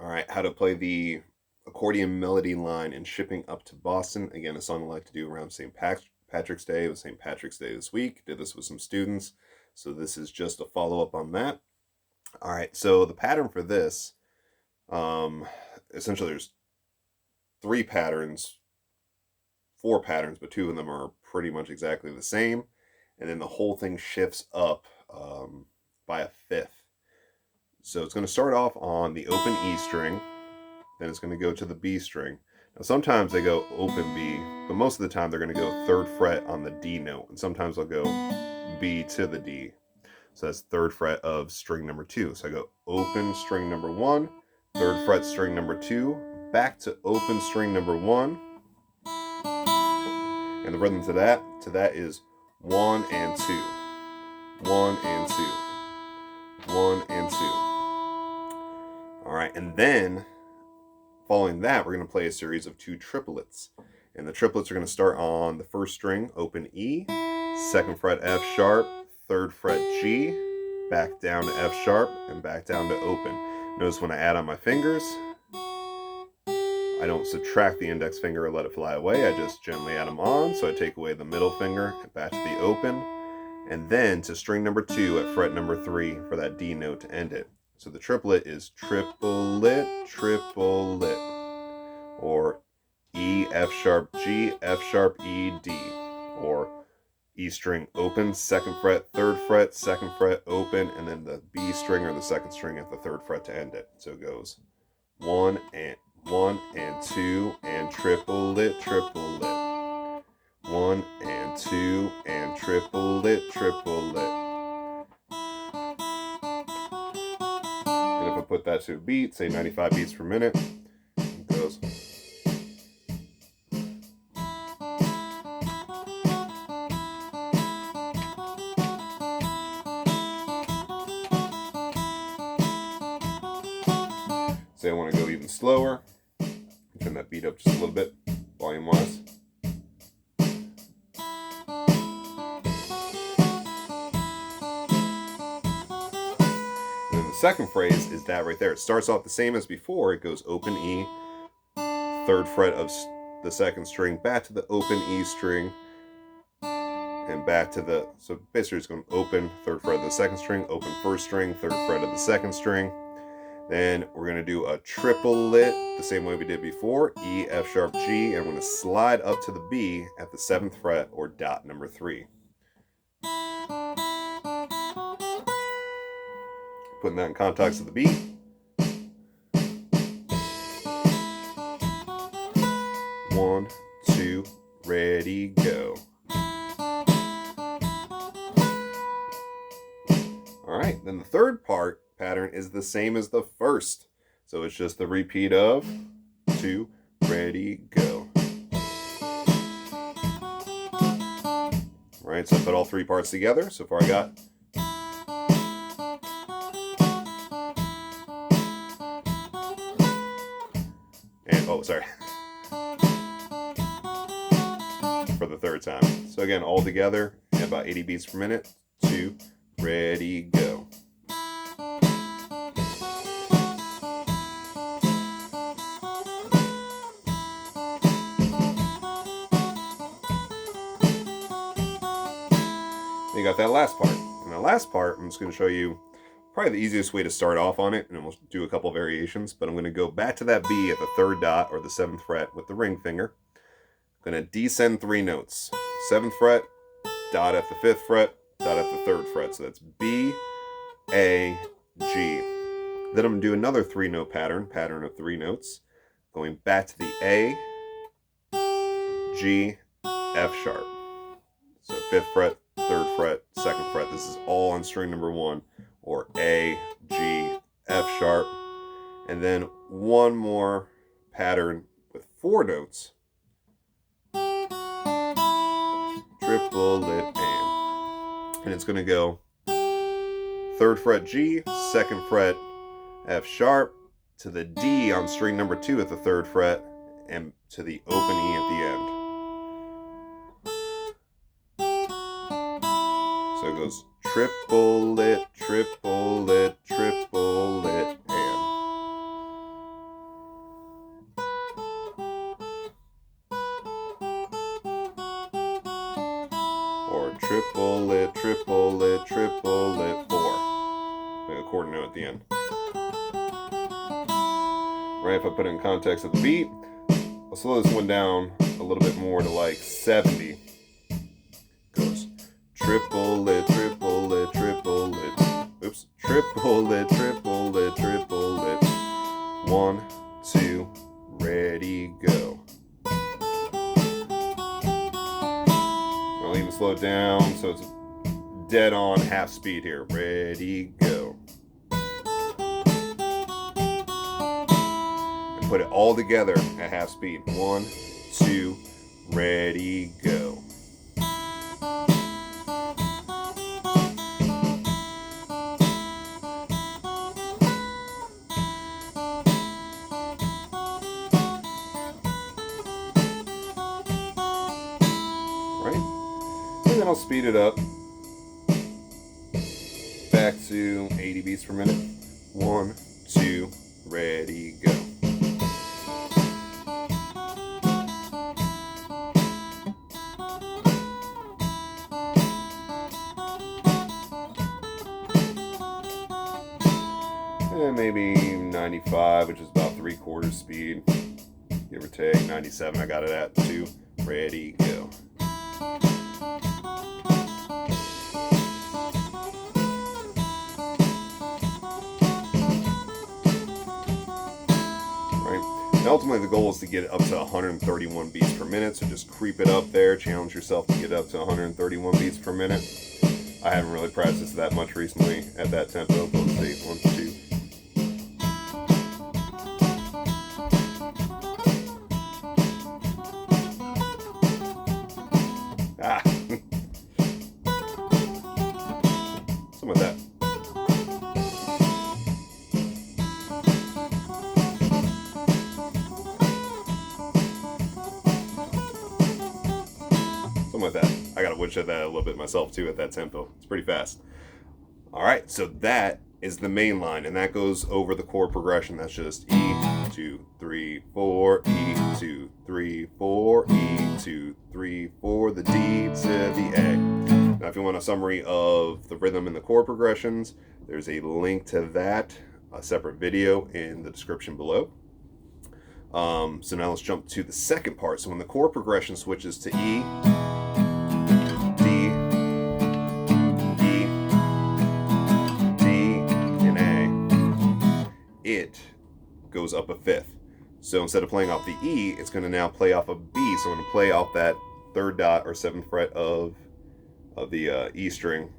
All right, how to play the accordion melody line in Shipping Up to Boston. Again, a song I like to do around St. Patrick's Day. It was St. Patrick's Day this week. Did this with some students. So this is just a follow-up on that. All right, so the pattern for this, essentially there's four patterns, but two of them are pretty much exactly the same. And then the whole thing shifts up by a fifth. So it's going to start off on the open E string, then it's going to go to the B string. Now sometimes they go open B, but most of the time they're going to go third fret on the D note, and sometimes they'll go B to the D. So that's third fret of string number 2. So I go open string number 1, third fret string number 2, back to open string number 1, and the rhythm to that is 1 and 2, 1 and 2, 1 and 2. All right, and then following that, we're going to play a series of 2 triplets. And the triplets are going to start on the first string, open E, second fret F sharp, third fret G, back down to F sharp, and back down to open. Notice when I add on my fingers, I don't subtract the index finger or let it fly away. I just gently add them on. So I take away the middle finger and back to the open. And then to string number 2 at fret number 3 for that D note to end it. So the triplet is triplet, triplet, or E, F sharp, G, F sharp, E, D, or E string open, second fret, third fret, second fret, open, and then the B string or the second string at the third fret to end it. So it goes 1 and 2 and triplet, triplet, 1 and 2 and triplet, triplet. And if I put that to a beat, say 95 beats per minute, it goes. Say I want to go even slower, turn that beat up just a little bit, volume-wise. Second phrase is that right there. It starts off the same as before. It goes open E, third fret of the second string, back to the open E string, and back to the, so basically it's going open, third fret of the second string, open first string, third fret of the second string. Then we're going to do a triplet the same way we did before, E, F sharp, G, and we're going to slide up to the B at the 7th fret or dot number 3. Putting that in context of the beat. One, two, ready, go. All right, then the third pattern is the same as the first. So it's just the repeat of 2, ready, go. All right, so I put all 3 parts together. So far I got sorry, for the third time. So again, all together at about 80 beats per minute. 2, ready, go. Then you got that last part. And the last part, I'm just going to show you probably the easiest way to start off on it, and we'll do a couple variations, but I'm going to go back to that B at the 3rd dot or the 7th fret with the ring finger. I'm going to descend 3 notes. 7th fret, dot at the 5th fret, dot at the 3rd fret. So that's B, A, G. Then I'm going to do another 3-note pattern of 3 notes, going back to the A, G, F sharp. So 5th fret, 3rd fret, 2nd fret. This is all on string number 1. Or A, G, F sharp, and then one more pattern with 4 notes. Triplet and it's going to go 3rd fret G, 2nd fret F sharp, to the D on string number 2 at the 3rd fret, and to the open E at the end. So it goes triplet, triplet, triplet, and. triplet, triplet, triplet, 4. Like a quarter note at the end. Right, if I put it in context of the beat, I'll slow this one down a little bit more to like 70. Goes triplet, triplet, triplet. Oops. Triplet, triplet, triplet. 1, 2, ready, go. I'll even slow it down so it's dead on half speed here. Ready, go. And put it all together at half speed. 1, 2, ready, go. And then I'll speed it up back to 80 beats per minute. 1, 2, ready, go. And maybe 95, which is about 3/4 speed, give or take. 97, I got it at 2, ready, go. And ultimately the goal is to get it up to 131 beats per minute, so just creep it up there, challenge yourself to get up to 131 beats per minute. I haven't really practiced that much recently at that tempo, but let's see, 1, 2. Some of that. With that, I gotta witch at that a little bit myself too at that tempo. It's pretty fast. All right, so that is the main line, and that goes over the chord progression. That's just E, 2, 3, 4, E, 2, 3, 4, E, 2, 3, 4, the D to the A. Now, if you want a summary of the rhythm and the chord progressions, there's a link to that, a separate video in the description below. So now let's jump to the second part. So when the chord progression switches to E, it goes up a fifth. So instead of playing off the E, it's going to now play off a B. So I'm going to play off that 3rd dot or 7th fret of the E string.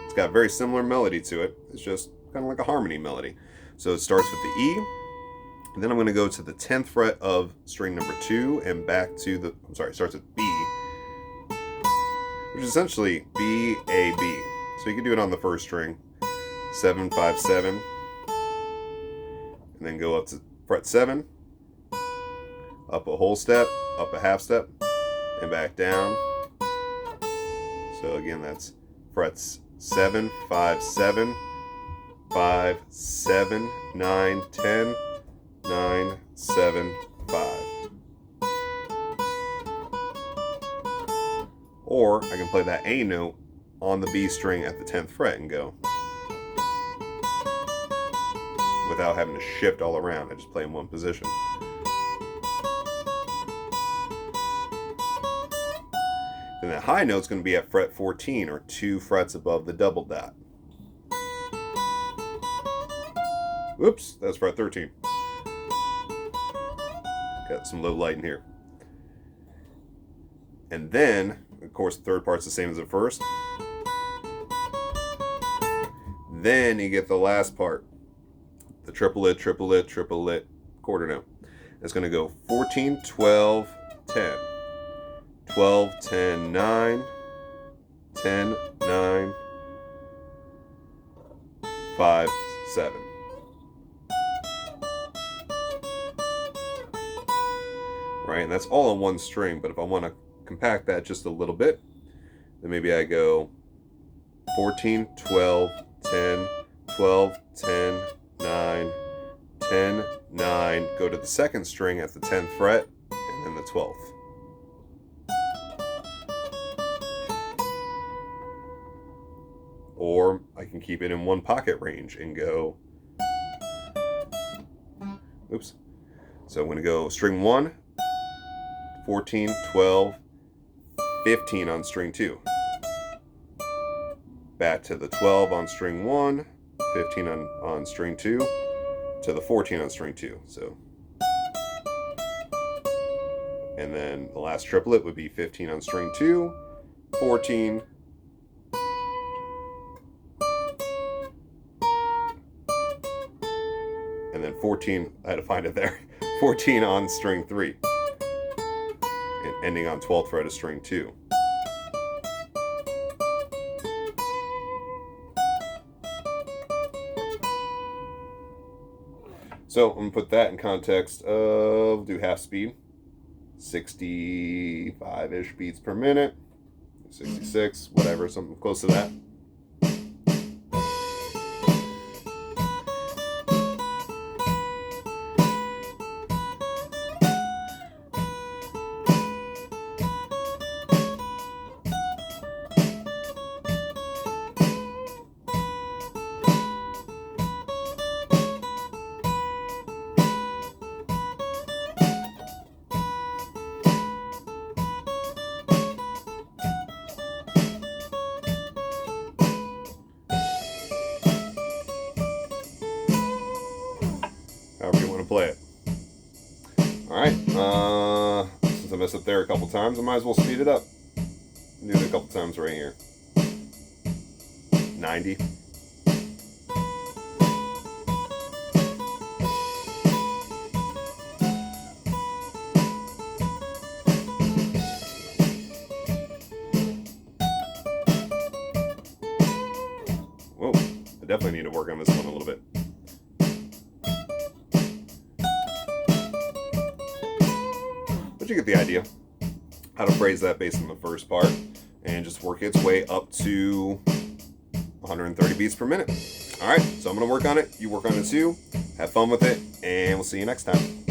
It's got a very similar melody to it. It's just kind of like a harmony melody. So it starts with the E, and then I'm going to go to the 10th fret of string number 2 and back to the, it starts with B, which is essentially B, A, B. So you can do it on the first string, 7, 5, 7, and then go up to fret 7, up a whole step, up a half step, and back down. So again, that's frets 7, 5, 7, 5, 7, 9, 10, 9, 7, 5. Or I can play that A note on the B string at the 10th fret and go without having to shift all around. I just play in one position. Then that high note's going to be at fret 14, or 2 frets above the double dot. Whoops, that's fret 13. Got some low light in here. And then, of course, the third part's the same as the first. Then you get the last part, the triplet, triplet, triplet quarter note. It's going to go 14, 12, 10. 12, 10, 9, 10, 9, 5, 7. Right, and that's all on one string, but if I want to compact that just a little bit, then maybe I go 14, 12, 10, 12, 10, 9, 10, 9, go to the second string at the 10th fret, and then the 12th. or I can keep it in one pocket range and go, oops. So I'm going to go string 1, 14, 12, 15 on string 2. Back to the 12 on string 1, 15 on string 2, to the 14 on string 2. So, and then the last triplet would be 15 on string 2, 14, and then 14, I had to find it there, 14 on string 3, and ending on 12th fret of string 2. So I'm going to put that in context of, do half speed, 65-ish beats per minute, 66, whatever, something close to that. However you want to play it. Alright, since I messed up there a couple times, I might as well speed it up. Do it a couple times right here. 90. Whoa, I definitely need to work on this one a little bit. You get the idea how to phrase that based on the first part and just work its way up to 130 beats per minute. All right, so I'm going to work on it. You work on it too. Have fun with it, and we'll see you next time.